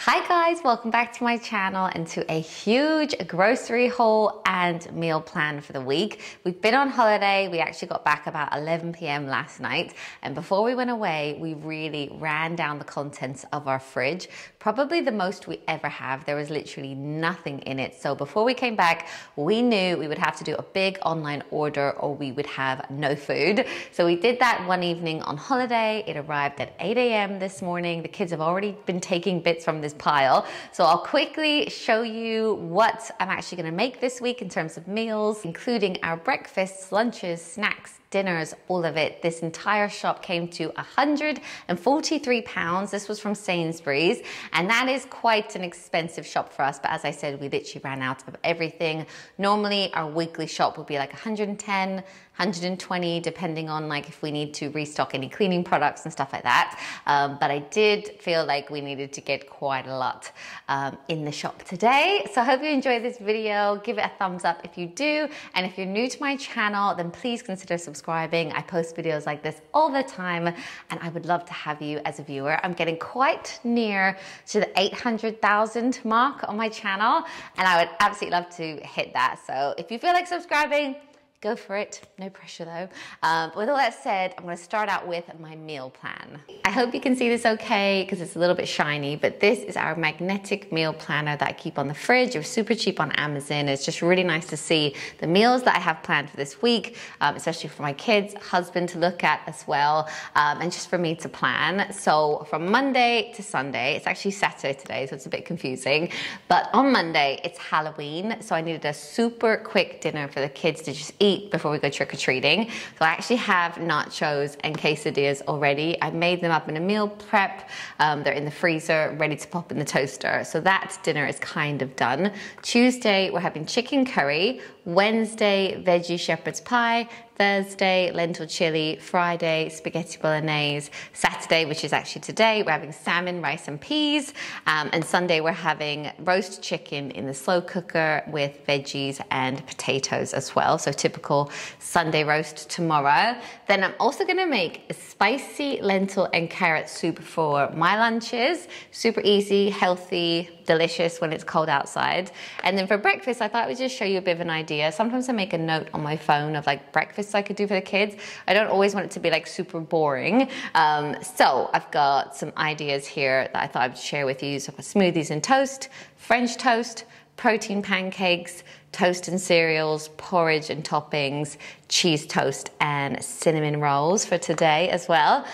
Hi guys, welcome back to my channel and to a huge grocery haul and meal plan for the week. We've been on holiday. We actually got back about 11 p.m. last night, and before we went away, we really ran down the contents of our fridge, probably the most we ever have. There was literally nothing in it. So before we came back, we knew we would have to do a big online order or we would have no food. So we did that one evening on holiday. It arrived at 8 a.m. this morning. The kids have already been taking bits from this pile. So I'll quickly show you what I'm actually going to make this week in terms of meals, including our breakfasts, lunches, snacks, dinners, all of it. This entire shop came to £143. This was from Sainsbury's, and that is quite an expensive shop for us. But as I said, we literally ran out of everything. Normally our weekly shop would be like 110, 120, depending on like if we need to restock any cleaning products and stuff like that. But I did feel like we needed to get quite a lot in the shop today. So I hope you enjoyed this video. Give it a thumbs up if you do. And if you're new to my channel, then please consider subscribing. I post videos like this all the time, and I would love to have you as a viewer. I'm getting quite near to the 800,000 mark on my channel, and I would absolutely love to hit that. So if you feel like subscribing, go for it. No pressure though. With all that said, I'm going to start out with my meal plan. I hope you can see this okay because it's a little bit shiny, but this is our magnetic meal planner that I keep on the fridge. It was super cheap on Amazon. It's just really nice to see the meals that I have planned for this week, especially for my kids, husband to look at as well, and just for me to plan. So from Monday to Sunday, it's actually Saturday today, so it's a bit confusing, but on Monday it's Halloween, so I needed a super quick dinner for the kids to just eat before we go trick-or-treating. So I actually have nachos and quesadillas already. I made them up in a meal prep. They're in the freezer, ready to pop in the toaster. So that dinner is kind of done. Tuesday, we're having chicken curry. Wednesday, veggie shepherd's pie. Thursday, lentil chili. Friday, spaghetti bolognese. Saturday, which is actually today, we're having salmon, rice and peas. And Sunday, we're having roast chicken in the slow cooker with veggies and potatoes as well. So typical Sunday roast tomorrow. Then I'm also gonna make a spicy lentil and carrot soup for my lunches. Super easy, healthy, delicious when it's cold outside. And then for breakfast, I thought I would just show you a bit of an idea. Sometimes I make a note on my phone of like breakfasts I could do for the kids. I don't always want it to be like super boring. So I've got some ideas here that I thought I'd share with you. So I've got smoothies and toast, French toast, protein pancakes, toast and cereals, porridge and toppings, cheese toast and cinnamon rolls for today as well.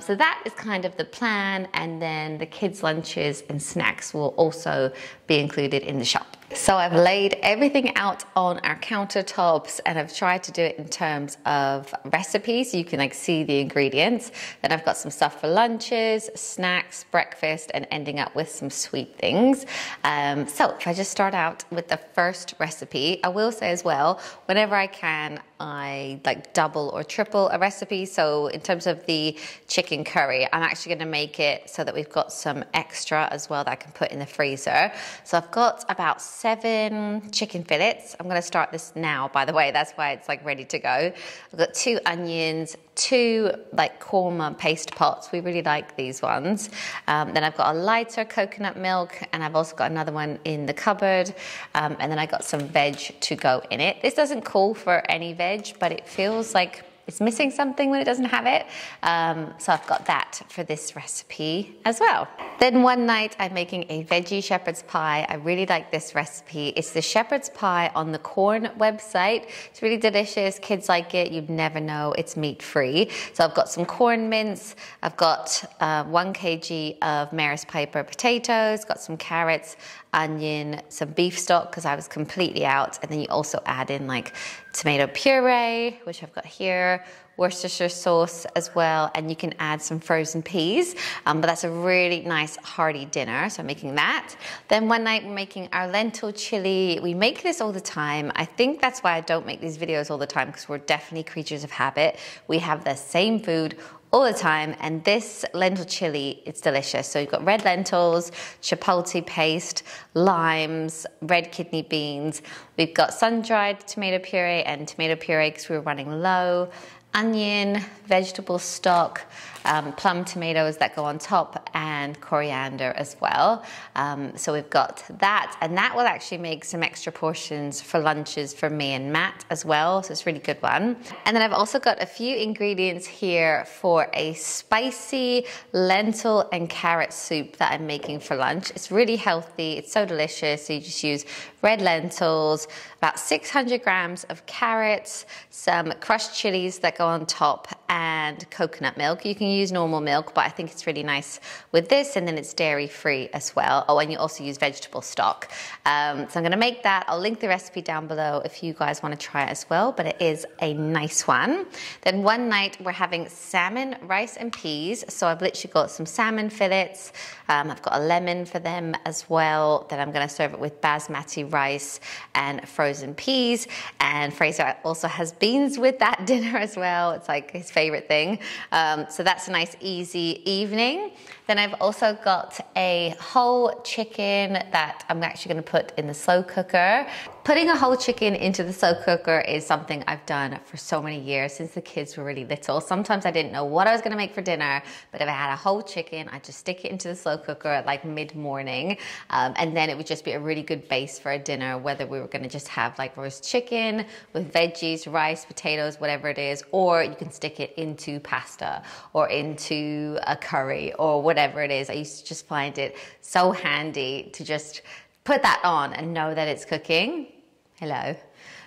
So that is kind of the plan, and then the kids' lunches and snacks will also be included in the shop. So I've laid everything out on our countertops, and I've tried to do it in terms of recipes so you can like see the ingredients. Then I've got some stuff for lunches, snacks, breakfast, and ending up with some sweet things. So if I just start out with the first recipe, I will say as well, whenever I can, I like double or triple a recipe. So in terms of the chicken curry, I'm actually going to make it so that we've got some extra as well that I can put in the freezer. So I've got about 7 chicken fillets. I'm going to start this now, by the way. That's why it's like ready to go. I've got 2 onions, 2 like korma paste pots. We really like these ones. Then I've got a lighter coconut milk, and I've also got another one in the cupboard. And then I got some veg to go in it. This doesn't call for any veg, but it feels like it's missing something when it doesn't have it. So I've got that for this recipe as well. Then one night I'm making a veggie shepherd's pie. I really like this recipe. It's the shepherd's pie on the Corn website. It's really delicious. Kids like it. You'd never know it's meat free. So I've got some corn mince. I've got 1 kg of Maris Piper potatoes, got some carrots, onion, some beef stock because I was completely out, and then you also add in like tomato puree, which I've got here, Worcestershire sauce as well, and you can add some frozen peas, but that's a really nice hearty dinner, so I'm making that. Then one night we're making our lentil chili. We make this all the time. I think that's why I don't make these videos all the time, because we're definitely creatures of habit. We have the same food all the time, and this lentil chili, it's delicious. So you've got red lentils, chipotle paste, limes, red kidney beans. We've got sun-dried tomato puree and tomato puree because we were running low. onion, vegetable stock, plum tomatoes that go on top, and coriander as well. So we've got that, and that will actually make some extra portions for lunches for me and Matt as well, so it's a really good one. And then I've also got a few ingredients here for a spicy lentil and carrot soup that I'm making for lunch. It's really healthy, it's so delicious. So you just use red lentils, about 600 grams of carrots, some crushed chilies that go on top, and coconut milk. You can use normal milk, but I think it's really nice with this, and then it's dairy free as well. Oh, and you also use vegetable stock. So I'm gonna make that. I'll link the recipe down below if you guys wanna try it as well, but it is a nice one. Then one night we're having salmon, rice, and peas. So I've literally got some salmon fillets. I've got a lemon for them as well. Then I'm gonna serve it with basmati rice and frozen peas. And Fraser also has beans with that dinner as well. It's like his favorite thing. So that's a nice easy evening. Then I've also got a whole chicken that I'm actually gonna put in the slow cooker. Putting a whole chicken into the slow cooker is something I've done for so many years, since the kids were really little. Sometimes I didn't know what I was gonna make for dinner, but if I had a whole chicken, I'd just stick it into the slow cooker at like mid-morning, and then it would just be a really good base for a dinner, whether we were gonna just have like roast chicken with veggies, rice, potatoes, whatever it is, or you can stick it into pasta or into a curry or whatever it is. I used to just find it so handy to just put that on and know that it's cooking. Hello.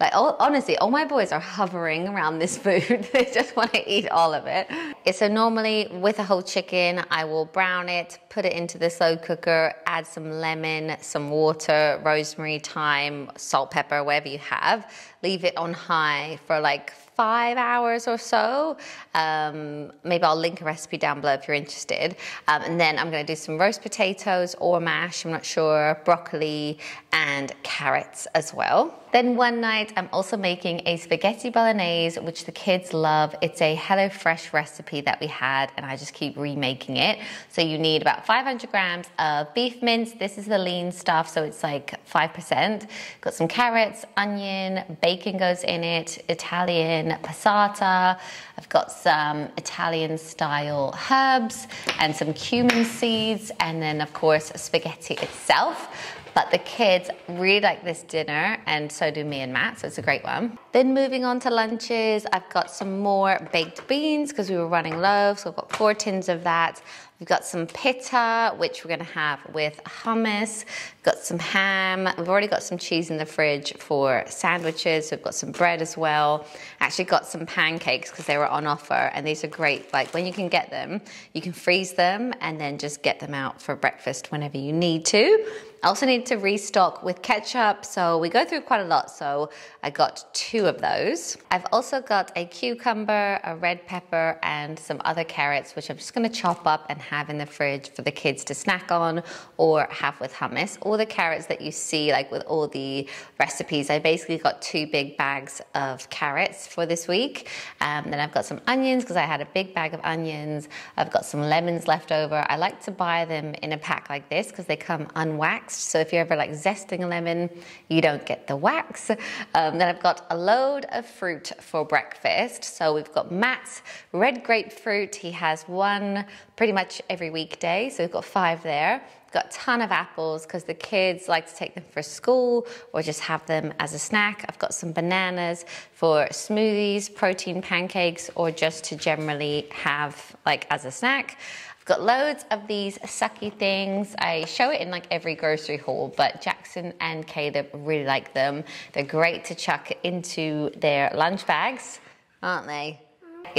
Like, honestly, all my boys are hovering around this food. They just want to eat all of it. So normally with a whole chicken, I will brown it, put it into the slow cooker, add some lemon, some water, rosemary, thyme, salt, pepper, whatever you have. Leave it on high for like 5 hours or so. Maybe I'll link a recipe down below if you're interested. And then I'm gonna do some roast potatoes or mash, I'm not sure, broccoli and carrots as well. Then one night I'm also making a spaghetti bolognese, which the kids love. It's a HelloFresh recipe that we had, and I just keep remaking it. So you need about 500 grams of beef mince. This is the lean stuff, so it's like 5%. Got some carrots, onion, bacon goes in it, Italian passata. I've got some Italian style herbs and some cumin seeds, and then of course spaghetti itself. But the kids really like this dinner, and so do me and Matt, so it's a great one. Then moving on to lunches, I've got some more baked beans because we were running low, so I've got 4 tins of that. We've got some pita, which we're gonna have with hummus. We've got some ham. We've already got some cheese in the fridge for sandwiches. So we've got some bread as well. Actually got some pancakes because they were on offer, and these are great. Like when you can get them, you can freeze them and then just get them out for breakfast whenever you need to. I also need to restock with ketchup, so we go through quite a lot, so I got 2 of those. I've also got a cucumber, a red pepper, and some other carrots, which I'm just gonna chop up and have in the fridge for the kids to snack on or have with hummus. All the carrots that you see, like with all the recipes, I basically got 2 big bags of carrots for this week. Then I've got some onions, because I had a big bag of onions. I've got some lemons left over. I like to buy them in a pack like this because they come unwaxed. So if you're ever like zesting a lemon, you don't get the wax. Then I've got a load of fruit for breakfast. So we've got Matt's red grapefruit. He has one pretty much every weekday. So we've got 5 there. We've got a ton of apples because the kids like to take them for school or just have them as a snack. I've got some bananas for smoothies, protein pancakes, or just to generally have like as a snack. Got loads of these sucky things. I show it in like every grocery haul, but Jackson and Caleb really like them. They're great to chuck into their lunch bags, aren't they?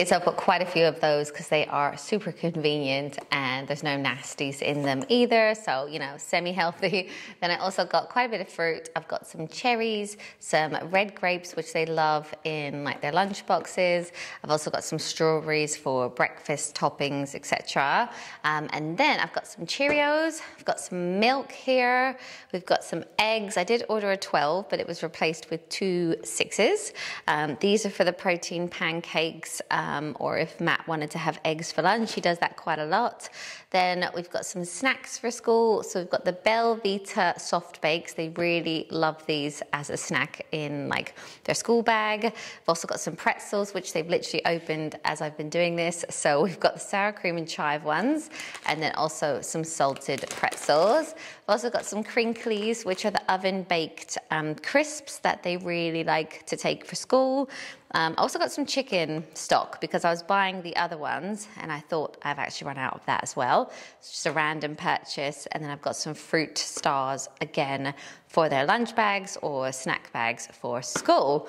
So I've got quite a few of those because they are super convenient and there's no nasties in them either. So, you know, semi-healthy. Then I also got quite a bit of fruit. I've got some cherries, some red grapes, which they love in like their lunch boxes. I've also got some strawberries for breakfast toppings, etc. And then I've got some Cheerios. I've got some milk here. We've got some eggs. I did order a 12, but it was replaced with 2 6s. These are for the protein pancakes. or if Matt wanted to have eggs for lunch, he does that quite a lot. Then we've got some snacks for school. So we've got the Belvita soft bakes. They really love these as a snack in like their school bag. We've also got some pretzels, which they've literally opened as I've been doing this. So we've got the sour cream and chive ones, and then also some salted pretzels. We've also got some crinklies, which are the oven baked crisps that they really like to take for school. I also got some chicken stock because I was buying the other ones and I thought I've actually run out of that as well. It's just a random purchase. And then I've got some fruit stars again for their lunch bags or snack bags for school.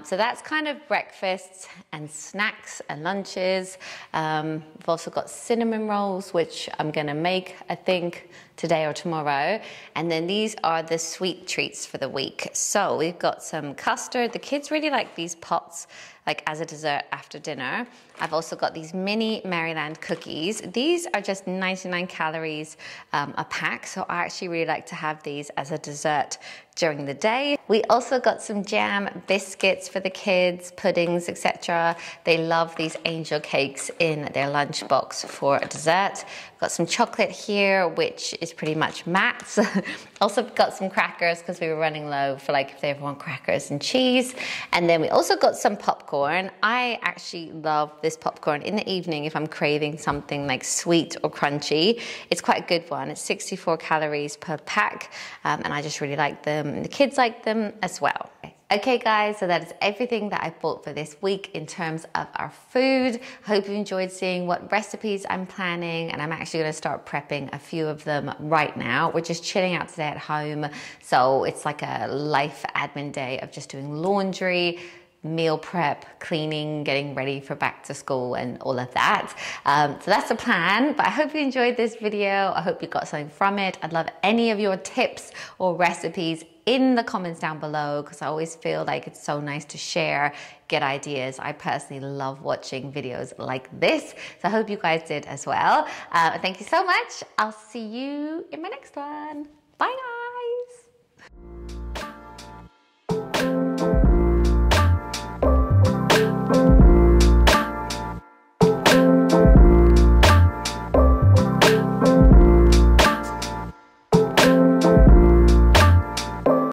So that's kind of breakfasts and snacks and lunches. We've also got cinnamon rolls, which I'm gonna make, I think, today or tomorrow. And then these are the sweet treats for the week. So we've got some custard. The kids really like these pots, like as a dessert after dinner. I've also got these mini Maryland cookies. These are just 99 calories a pack. So I actually really like to have these as a dessert during the day. We also got some jam biscuits for the kids, puddings, etc. They love these angel cakes in their lunchbox for a dessert. Got some chocolate here, which is pretty much Matt's. Also got some crackers because we were running low for like if they ever want crackers and cheese. And then we also got some popcorn. I actually love this popcorn in the evening if I'm craving something like sweet or crunchy. It's quite a good one. It's 64 calories per pack, and I just really like them. The kids like them as well. Okay guys, so that is everything that I bought for this week in terms of our food. I hope you enjoyed seeing what recipes I'm planning, and I'm actually going to start prepping a few of them right now. We're just chilling out today at home, so it's like a life admin day of just doing laundry, meal prep, cleaning, getting ready for back to school and all of that. So that's the plan, but I hope you enjoyed this video. I hope you got something from it. I'd love any of your tips or recipes in the comments down below because I always feel like it's so nice to share, get ideas. I personally love watching videos like this, so I hope you guys did as well. Thank you so much. I'll see you in my next one. Bye now.